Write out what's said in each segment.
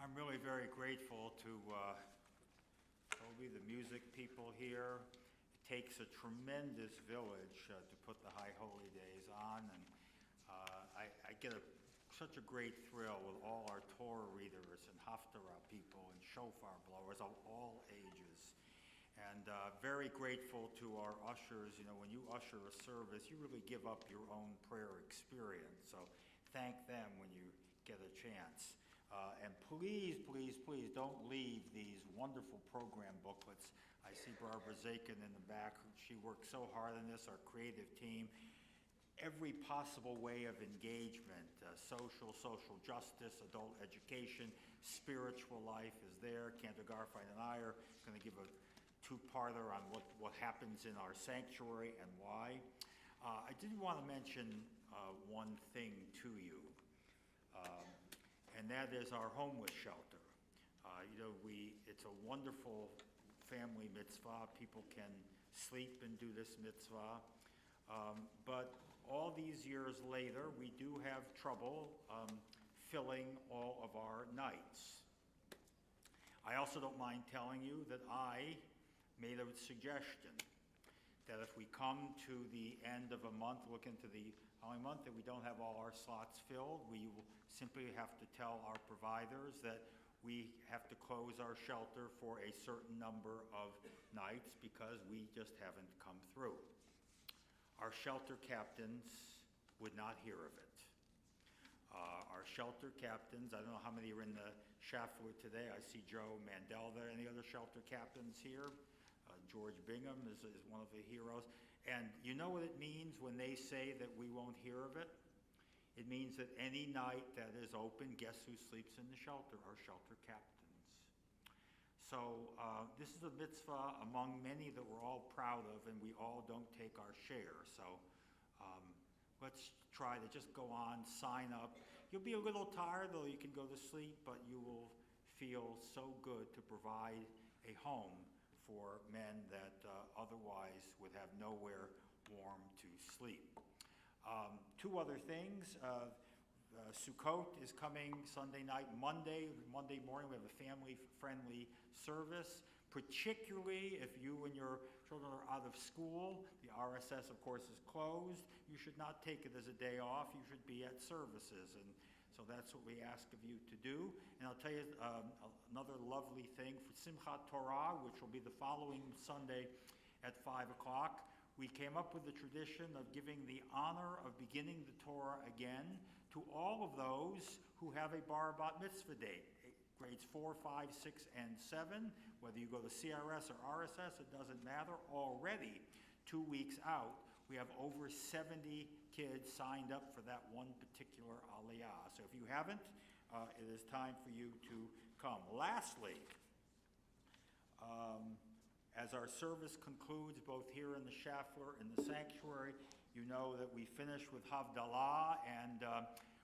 I'm really very grateful to Toby, the music people here. It takes a tremendous village to put the High Holy Days on, and I get such a great thrill with all our Torah readers and Haftarah people and shofar blowers of all ages. And very grateful to our ushers. You know, when you usher a service, you really give up your own prayer experience. So thank them when you get a chance. And please, please, please don't leave these wonderful program booklets. I see Barbara Zakin in the back. She worked so hard on this, our creative team. Every possible way of engagement, social justice, adult education, spiritual life is there. Cantor Garfine and I are going to give a two-parter on what happens in our sanctuary and why. I did want to mention one thing to you. And that is our homeless shelter. It's a wonderful family mitzvah. People can sleep and do this mitzvah. But all these years later, we do have trouble filling all of our nights. I also don't mind telling you that I made a suggestion that if we come to the end of a month, look into the following month, that we don't have all our slots filled, we will simply have to tell our providers that we have to close our shelter for a certain number of nights because we just haven't come through. Our shelter captains would not hear of it. Our shelter captains, I don't know how many are in the Schafler today. I see Joe Mandel there. Any other shelter captains here? George Bingham is one of the heroes. And you know what it means when they say that we won't hear of it? It means that any night that is open, guess who sleeps in the shelter? Our shelter captains. So this is a mitzvah among many that we're all proud of, and we all don't take our share. So let's try to just go on, sign up. You'll be a little tired, though you can go to sleep, but you will feel so good to provide a home for men that otherwise would have nowhere warm to sleep. Two other things. Sukkot is coming Sunday night. Monday morning, we have a family-friendly service, particularly if you and your children are out of school. The RSS, of course, is closed. You should not take it as a day off. You should be at services. And so that's what we ask of you to do. And I'll tell you another lovely thing for Simchat Torah, which will be the following Sunday at 5 o'clock. We came up with the tradition of giving the honor of beginning the Torah again to all of those who have a bar bat mitzvah date, grades 4, 5, 6, and 7. Whether you go to CRS or RSS, it doesn't matter. Already, 2 weeks out, we have over 70 kids signed up for that one particular aliyah. So if you haven't, it is time for you to come. Lastly, as our service concludes, both here in the Schafler and the sanctuary, you know that we finish with Havdalah, and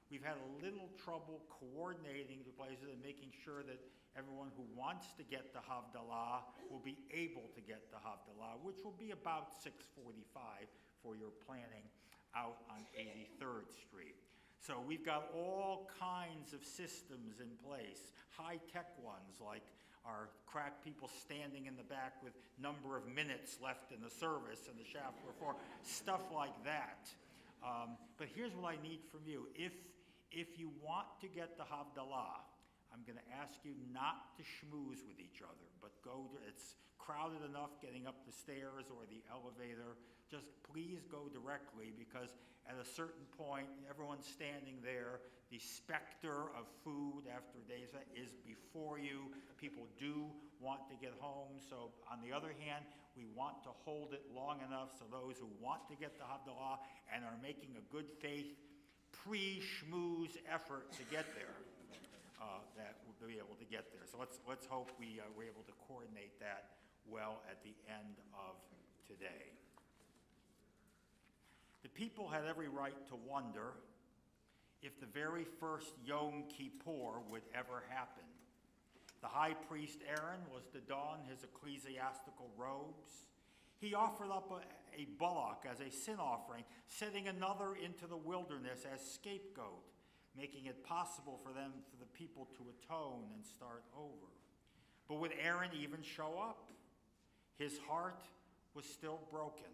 we've had a little trouble coordinating the places and making sure that everyone who wants to get the Havdalah will be able to get the Havdalah, which will be about 6:45 for your planning out on 83rd Street. So we've got all kinds of systems in place, high-tech ones like our crack people standing in the back with number of minutes left in the service and the Schafler floor, stuff like that. But here's what I need from you. If you want to get the Havdalah, I'm going to ask you not to schmooze with each other, but it's crowded enough getting up the stairs or the elevator. Just please go directly, because at a certain point, everyone's standing there. The specter of food after days is before you. People do want to get home. So on the other hand, we want to hold it long enough so those who want to get the Havdalah and are making a good faith pre-schmooze effort to get there, that will be able to get there. So let's hope we're able to coordinate that well at the end of today. The people had every right to wonder if the very first Yom Kippur would ever happen. The high priest Aaron was to don his ecclesiastical robes. He offered up a bullock as a sin offering, setting another into the wilderness as scapegoat. making it possible for the people to atone and start over. But would Aaron even show up? His heart was still broken.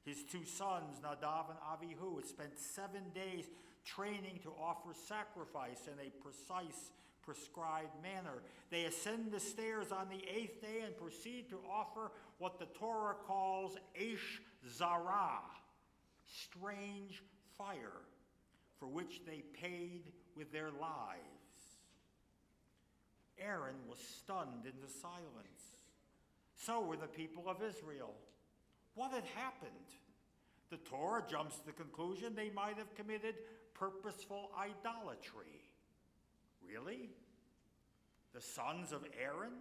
His two sons, Nadav and Avihu, had spent 7 days training to offer sacrifice in a precise, prescribed manner. They ascend the stairs on the 8th day and proceed to offer what the Torah calls Eish Zarah, strange fire, for which they paid with their lives. Aaron was stunned into silence. So were the people of Israel. What had happened? The Torah jumps to the conclusion they might have committed purposeful idolatry. Really? The sons of Aaron?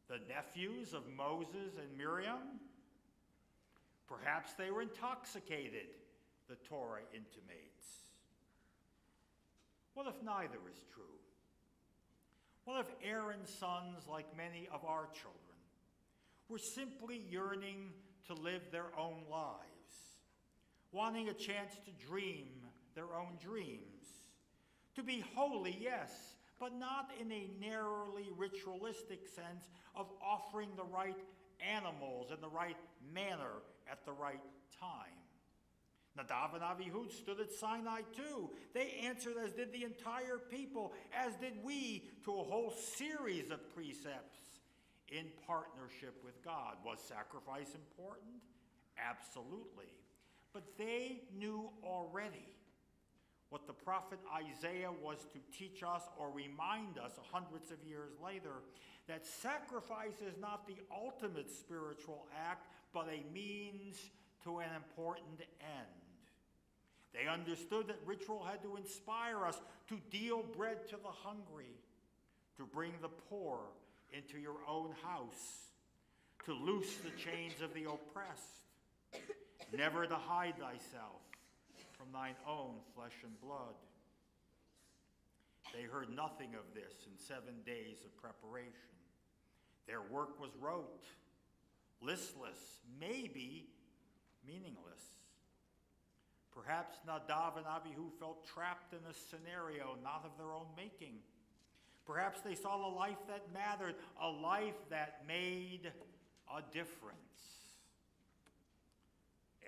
The nephews of Moses and Miriam? Perhaps they were intoxicated, the Torah intimates. What if neither is true? What if Aaron's sons, like many of our children, were simply yearning to live their own lives, wanting a chance to dream their own dreams, to be holy, yes, but not in a narrowly ritualistic sense of offering the right animals in the right manner at the right time? Nadav and Avihu stood at Sinai too. They answered as did the entire people, as did we, to a whole series of precepts in partnership with God. Was sacrifice important? Absolutely. But they knew already what the prophet Isaiah was to teach us or remind us hundreds of years later, that sacrifice is not the ultimate spiritual act, but a means to an important end. They understood that ritual had to inspire us to deal bread to the hungry, to bring the poor into your own house, to loose the chains of the oppressed, never to hide thyself from thine own flesh and blood. They heard nothing of this in 7 days of preparation. Their work was rote, listless, maybe meaningless. Perhaps Nadav and Abihu felt trapped in a scenario not of their own making. Perhaps they saw a life that mattered, a life that made a difference.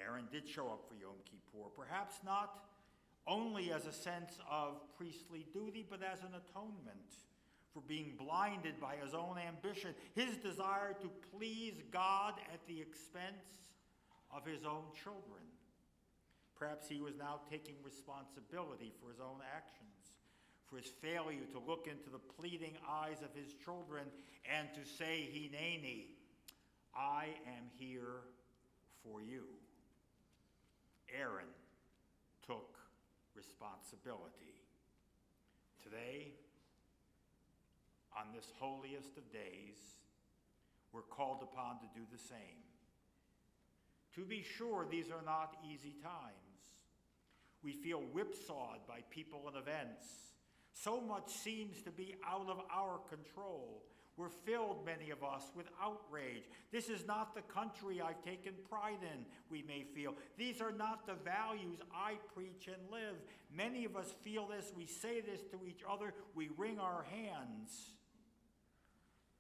Aaron did show up for Yom Kippur, perhaps not only as a sense of priestly duty, but as an atonement for being blinded by his own ambition, his desire to please God at the expense of his own children. Perhaps he was now taking responsibility for his own actions, for his failure to look into the pleading eyes of his children and to say, Hineni, I am here for you. Aaron took responsibility. Today, on this holiest of days, we're called upon to do the same. To be sure, these are not easy times. We feel whipsawed by people and events. So much seems to be out of our control. We're filled, many of us, with outrage. This is not the country I've taken pride in, we may feel. These are not the values I preach and live. Many of us feel this. We say this to each other. We wring our hands.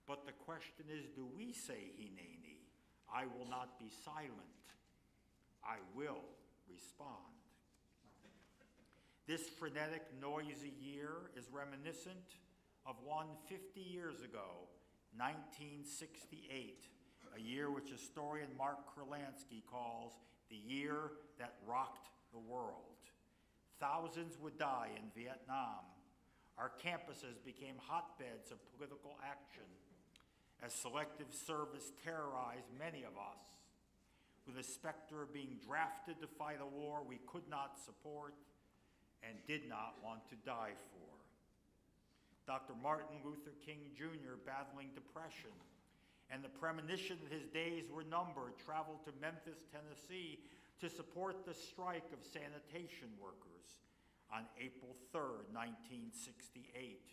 But the question is, do we say, Hineni, I will not be silent. I will respond. This frenetic, noisy year is reminiscent of one 50 years ago, 1968, a year which historian Mark Kurlansky calls the year that rocked the world. Thousands would die in Vietnam. Our campuses became hotbeds of political action as selective service terrorized many of us, with the specter of being drafted to fight a war we could not support and did not want to die for. Dr. Martin Luther King Jr., battling depression and the premonition that his days were numbered, traveled to Memphis, Tennessee to support the strike of sanitation workers on April 3rd, 1968.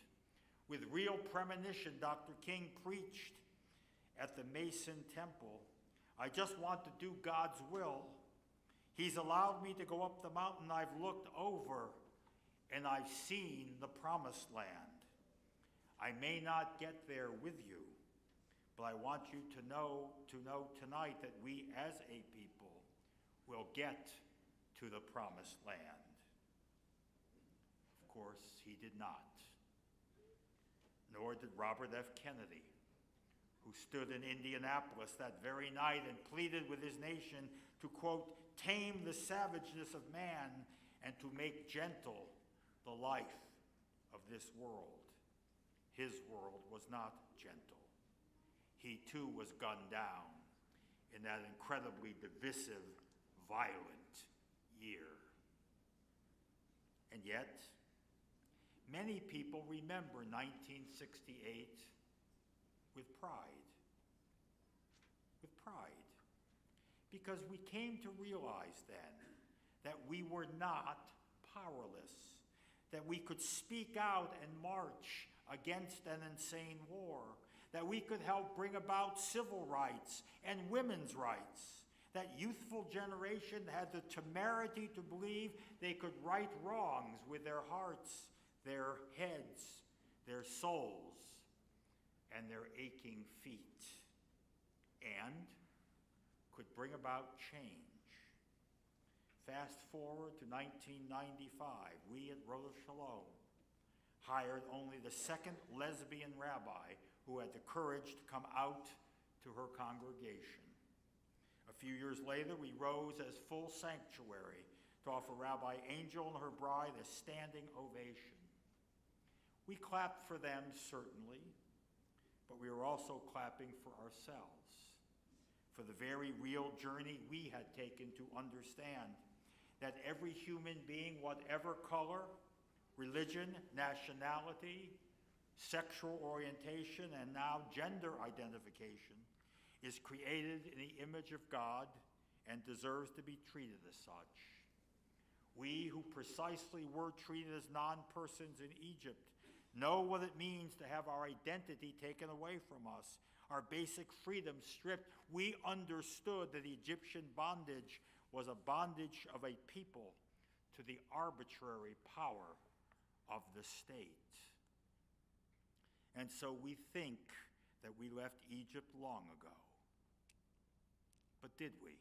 With real premonition, Dr. King preached at the Mason Temple, I just want to do God's will. He's allowed me to go up the mountain I've looked over, and I've seen the promised land. I may not get there with you, but I want you to know tonight that we as a people will get to the promised land. Of course, he did not. Nor did Robert F. Kennedy, who stood in Indianapolis that very night and pleaded with his nation to, quote, tame the savageness of man and to make gentle the life of this world. His world was not gentle. He too was gunned down in that incredibly divisive, violent year. And yet, many people remember 1968 with pride. With pride. Because we came to realize then that we were not powerless, that we could speak out and march against an insane war, that we could help bring about civil rights and women's rights, that youthful generation had the temerity to believe they could right wrongs with their hearts, their heads, their souls, and their aching feet, and could bring about change. Fast forward to 1995, we at Rose Shalom hired only the second lesbian rabbi who had the courage to come out to her congregation. A few years later, we rose as full sanctuary to offer Rabbi Angel and her bride a standing ovation. We clapped for them, certainly, but we were also clapping for ourselves, for the very real journey we had taken to understand that every human being, whatever color, religion, nationality, sexual orientation, and now gender identification, is created in the image of God and deserves to be treated as such. We who precisely were treated as non-persons in Egypt know what it means to have our identity taken away from us, our basic freedom stripped. We understood that Egyptian bondage was a bondage of a people to the arbitrary power of the state. And so we think that we left Egypt long ago. But did we?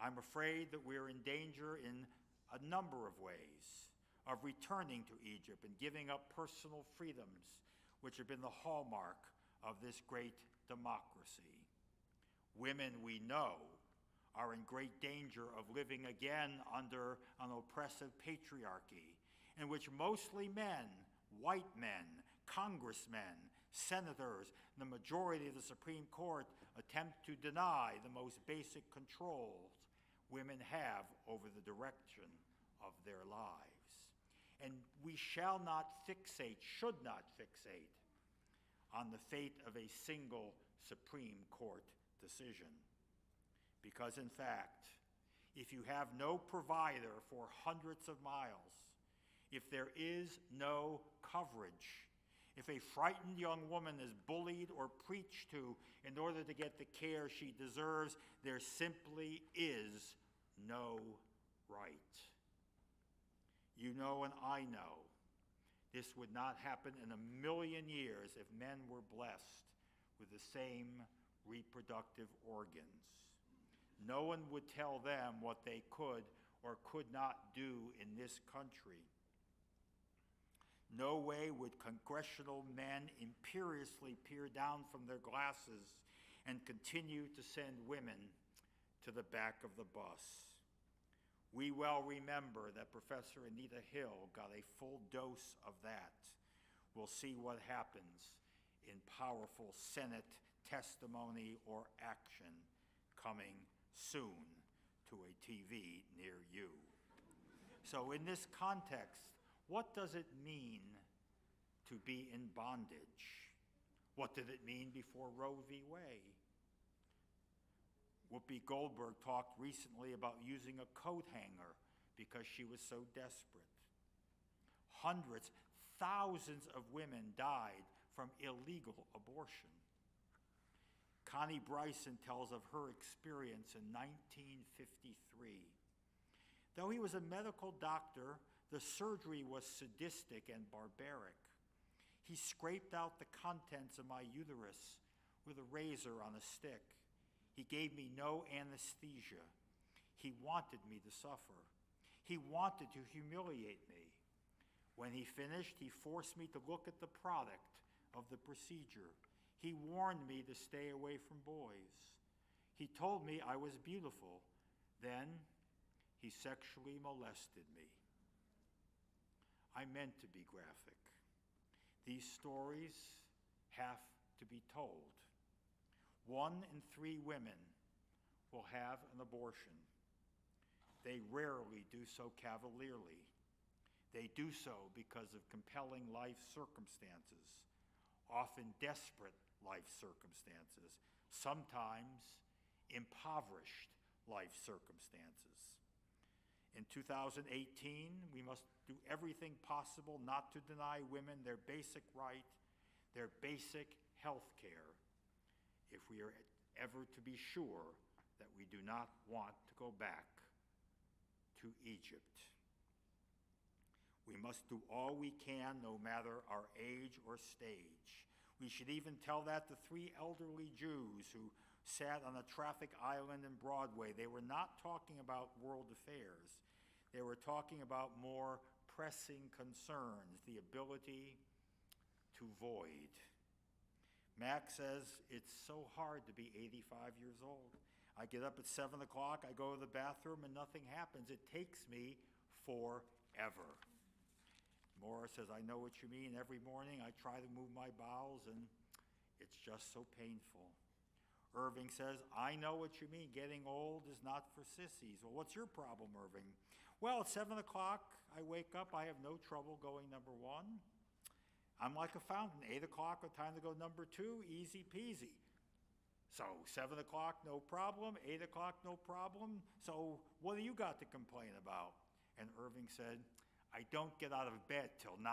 I'm afraid that we're in danger in a number of ways of returning to Egypt and giving up personal freedoms, which have been the hallmark of this great democracy. Women, we know, are in great danger of living again under an oppressive patriarchy in which mostly men, white men, congressmen, senators, and the majority of the Supreme Court attempt to deny the most basic controls women have over the direction of their lives. And we shall not fixate, should not fixate, on the fate of a single Supreme Court decision. Because in fact, if you have no provider for hundreds of miles, if there is no coverage, if a frightened young woman is bullied or preached to in order to get the care she deserves, there simply is no right. You know and I know this would not happen in a million years if men were blessed with the same reproductive organs. No one would tell them what they could or could not do in this country. No way would congressional men imperiously peer down from their glasses and continue to send women to the back of the bus. We well remember that Professor Anita Hill got a full dose of that. We'll see what happens in powerful Senate testimony or action coming soon to a TV near you. So in this context, what does it mean to be in bondage? What did it mean before Roe v. Wade? Whoopi Goldberg talked recently about using a coat hanger because she was so desperate. Hundreds, thousands of women died from illegal abortion. Connie Bryson tells of her experience in 1953. Though he was a medical doctor, The surgery was sadistic and barbaric. He scraped out the contents of my uterus with a razor on a stick. He gave me no anesthesia. He wanted me to suffer. He wanted to humiliate me. When he finished, he forced me to look at the product of the procedure. He warned me to stay away from boys. He told me I was beautiful. Then he sexually molested me. I meant to be graphic. These stories have to be told. 1 in 3 women will have an abortion. They rarely do so cavalierly. They do so because of compelling life circumstances, often desperate life circumstances, sometimes impoverished life circumstances. In 2018, we must do everything possible not to deny women their basic right, their basic health care, if we are ever to be sure that we do not want to go back to Egypt. We must do all we can, no matter our age or stage. We should even tell that to 3 elderly Jews who sat on a traffic island in Broadway. They were not talking about world affairs. They were talking about more pressing concerns, the ability to void. Max says, it's so hard to be 85 years old. I get up at 7 o'clock, I go to the bathroom, and nothing happens. It takes me forever. Maura says, I know what you mean. Every morning I try to move my bowels, and it's just so painful. Irving says, I know what you mean. Getting old is not for sissies. Well, what's your problem, Irving? Well, at 7 o'clock, I wake up. I have no trouble going number 1. I'm like a fountain. 8 o'clock, a time to go number 2, easy peasy. So 7 o'clock, no problem. 8 o'clock, no problem. So what do you got to complain about? And Irving said, I don't get out of bed till 9.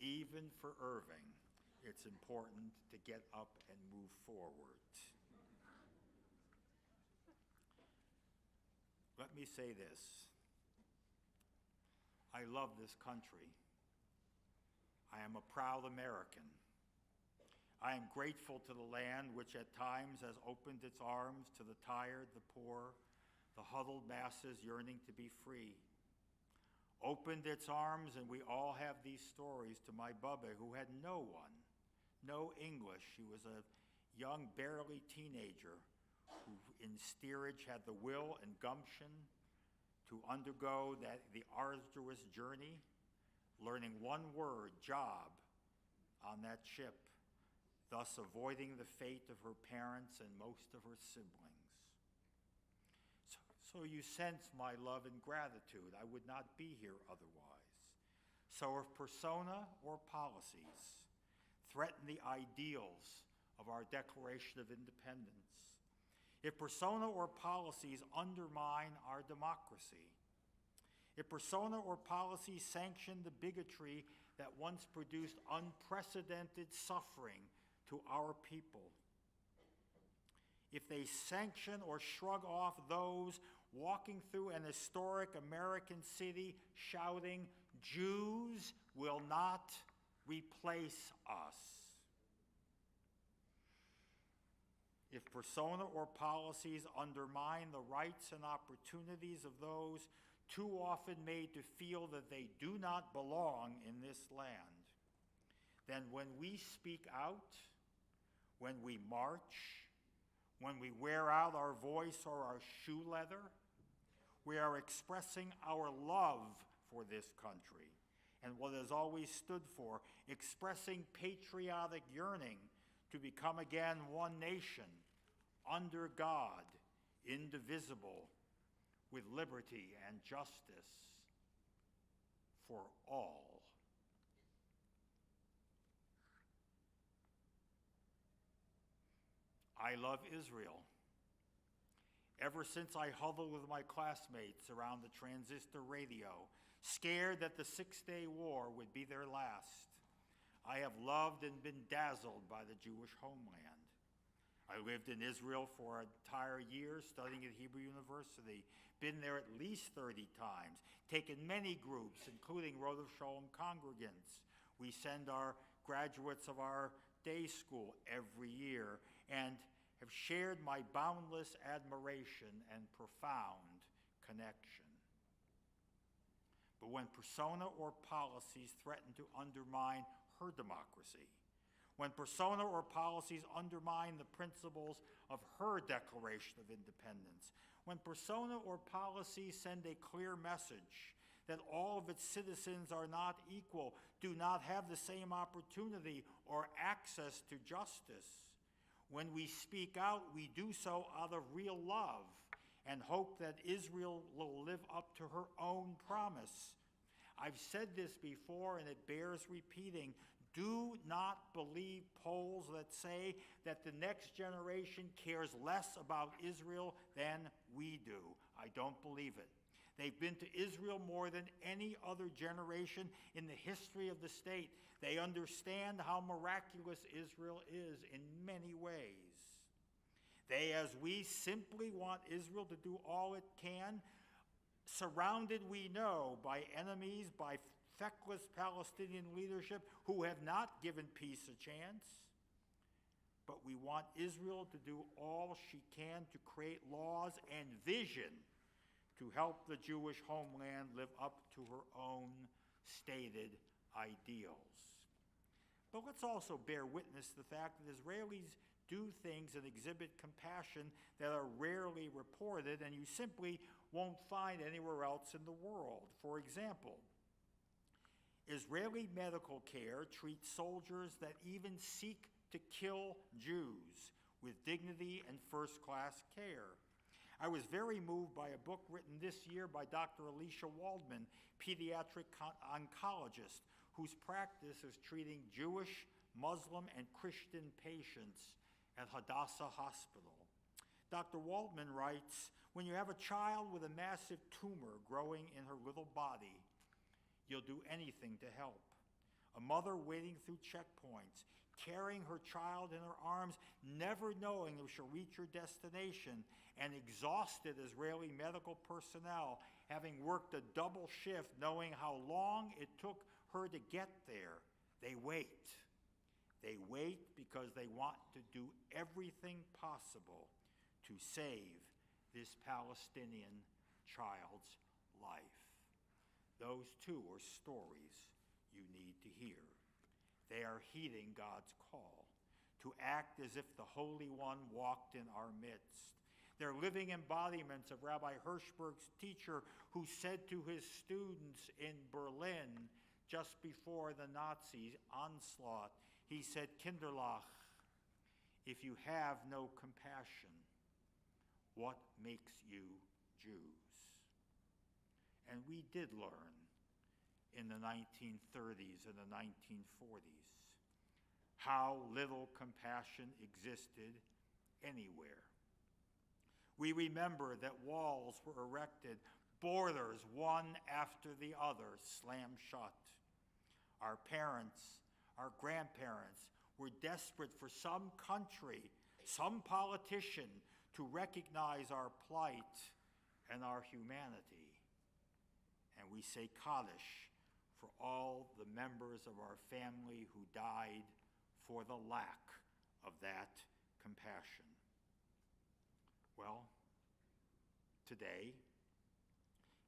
Even for Irving, it's important to get up and move forward. Let me say this. I love this country. I am a proud American. I am grateful to the land which at times has opened its arms to the tired, the poor, the huddled masses yearning to be free. Opened its arms, and we all have these stories, to my Bubba, who had no one, no English. He was a young, barely teenager who in steerage had the will and gumption to undergo the arduous journey, learning one word, job, on that ship, thus avoiding the fate of her parents and most of her siblings. So you sense my love and gratitude. I would not be here otherwise. So if persona or policies threaten the ideals of our Declaration of Independence, if persona or policies undermine our democracy, if persona or policies sanction the bigotry that once produced unprecedented suffering to our people, if they sanction or shrug off those walking through an historic American city shouting, Jews will not replace us, if persona or policies undermine the rights and opportunities of those too often made to feel that they do not belong in this land, then when we speak out, when we march, when we wear out our voice or our shoe leather, we are expressing our love for this country and what it has always stood for, expressing patriotic yearning to become again one nation, under God, indivisible, with liberty and justice for all. I love Israel. Ever since I huddled with my classmates around the transistor radio, scared that the Six-Day War would be their last, I have loved and been dazzled by the Jewish homeland. I lived in Israel for an entire year, studying at Hebrew University, been there at least 30 times, taken many groups, including Road of Shalom congregants. We send our graduates of our day school every year, and have shared my boundless admiration and profound connection. But when persona or policies threaten to undermine her democracy, when persona or policies undermine the principles of her Declaration of Independence, when persona or policies send a clear message that all of its citizens are not equal, do not have the same opportunity or access to justice, when we speak out, we do so out of real love and hope that Israel will live up to her own promise. I've said this before, and it bears repeating. Do not believe polls that say that the next generation cares less about Israel than we do. I don't believe it. They've been to Israel more than any other generation in the history of the state. They understand how miraculous Israel is in many ways. They, as we, simply want Israel to do all it can, surrounded, we know, by enemies, by feckless Palestinian leadership who have not given peace a chance. But we want Israel to do all she can to create laws and vision to help the Jewish homeland live up to her own stated ideals. But let's also bear witness to the fact that Israelis do things and exhibit compassion that are rarely reported and you simply won't find anywhere else in the world. For example, Israeli medical care treats soldiers that even seek to kill Jews with dignity and first-class care. I was very moved by a book written this year by Dr. Alicia Waldman, pediatric oncologist, whose practice is treating Jewish, Muslim, and Christian patients at Hadassah Hospital. Dr. Waldman writes, when you have a child with a massive tumor growing in her little body, you'll do anything to help. A mother waiting through checkpoints, carrying her child in her arms, never knowing if she'll reach her destination, and exhausted Israeli medical personnel, having worked a double shift, knowing how long it took her to get there. They wait. They wait because they want to do everything possible to save this Palestinian child's life. Those too are stories you need to hear. They are heeding God's call to act as if the Holy One walked in our midst. They're living embodiments of Rabbi Hirschberg's teacher who said to his students in Berlin just before the Nazi onslaught, he said, Kinderlach, if you have no compassion, what makes you Jews? And we did learn in the 1930s and the 1940s how little compassion existed anywhere. We remember that walls were erected, borders one after the other slammed shut. Our parents, our grandparents were desperate for some country, some politician to recognize our plight and our humanity. And we say Kaddish for all the members of our family who died for the lack of that compassion. Well, today,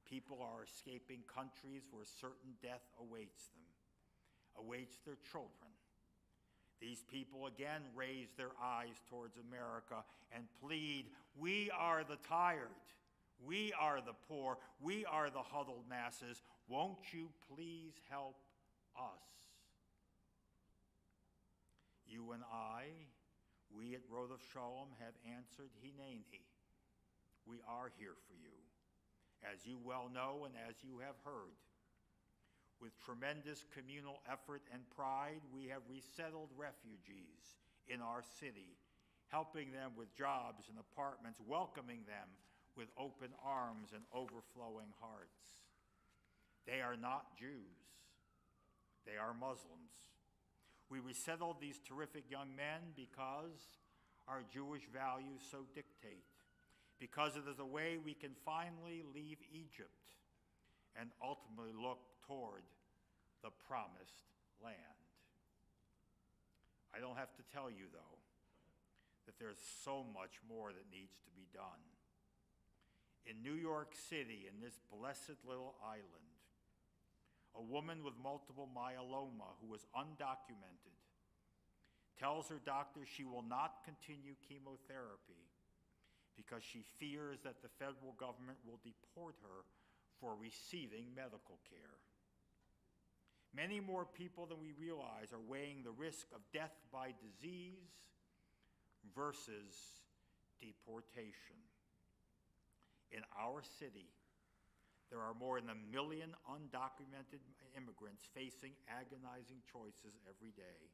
people are escaping countries where certain death awaits them, awaits their children. These people again raise their eyes towards America and plead, we are the tired, we are the poor, we are the huddled masses. Won't you please help us? You and I, we at Road of Shalom have answered Hineni. We are here for you, as you well know and as you have heard. With tremendous communal effort and pride, we have resettled refugees in our city, helping them with jobs and apartments, welcoming them with open arms and overflowing hearts. They are not Jews. They are Muslims We resettled these terrific young men because our Jewish values so dictate, because it is a way we can finally leave Egypt and ultimately look toward the promised land. I don't have to tell you, though, that there's so much more that needs to be done. In New York City, in this blessed little island, a woman with multiple myeloma who is undocumented tells her doctor she will not continue chemotherapy because she fears that the federal government will deport her for receiving medical care. Many more people than we realize are weighing the risk of death by disease versus deportation. In our city, there are more than 1 million undocumented immigrants facing agonizing choices every day.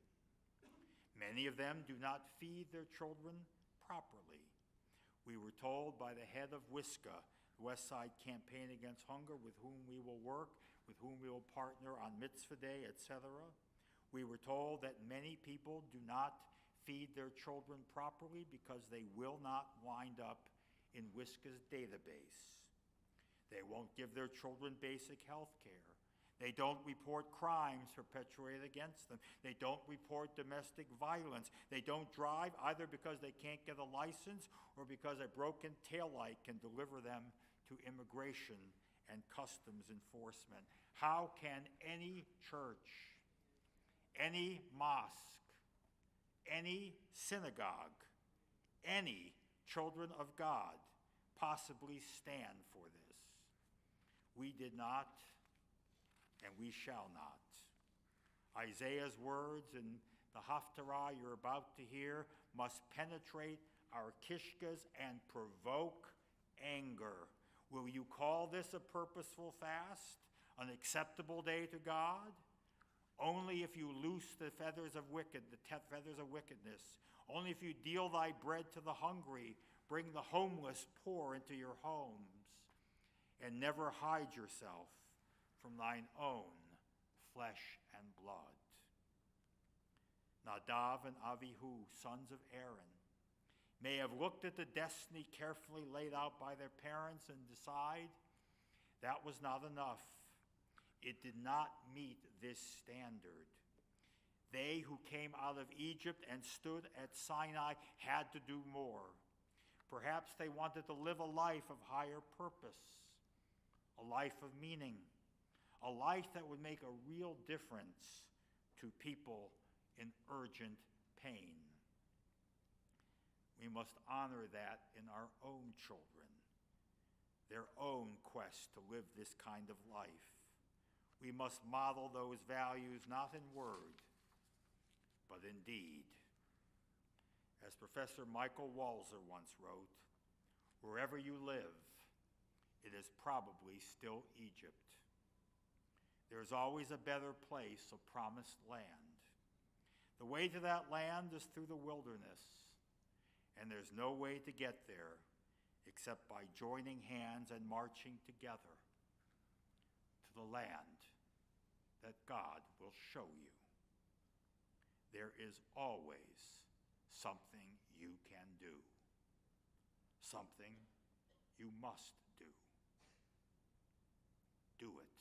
Many of them do not feed their children properly. We were told by the head of WISCA, the West Side Campaign Against Hunger, with whom we will work, with whom we will partner on Mitzvah Day, etc. We were told that many people do not feed their children properly because they will not wind up in WISCA's database. They won't give their children basic health care. They don't report crimes perpetrated against them. They don't report domestic violence. They don't drive either because they can't get a license or because a broken taillight can deliver them to immigration and customs enforcement. How can any church, any mosque, any synagogue, any children of God possibly stand for this? We did not, and we shall not. Isaiah's words in the Haftarah you're about to hear must penetrate our kishkas and provoke anger. Will you call this a purposeful fast, an acceptable day to God? Only if you loose the feathers of wickedness. Only if you deal thy bread to the hungry, bring the homeless poor into your homes, and never hide yourself from thine own flesh and blood. Nadav and Avihu, sons of Aaron, may have looked at the destiny carefully laid out by their parents and decide that was not enough. It did not meet this standard. They who came out of Egypt and stood at Sinai had to do more. Perhaps they wanted to live a life of higher purpose, a life of meaning, a life that would make a real difference to people in urgent pain. We must honor that in our own children, their own quest to live this kind of life. We must model those values not in word, but in deed. As Professor Michael Walzer once wrote, wherever you live, it is probably still Egypt. There is always a better place, a promised land. The way to that land is through the wilderness, and there's no way to get there except by joining hands and marching together to the land that God will show you. There is always something you can do, something you must do. Do it.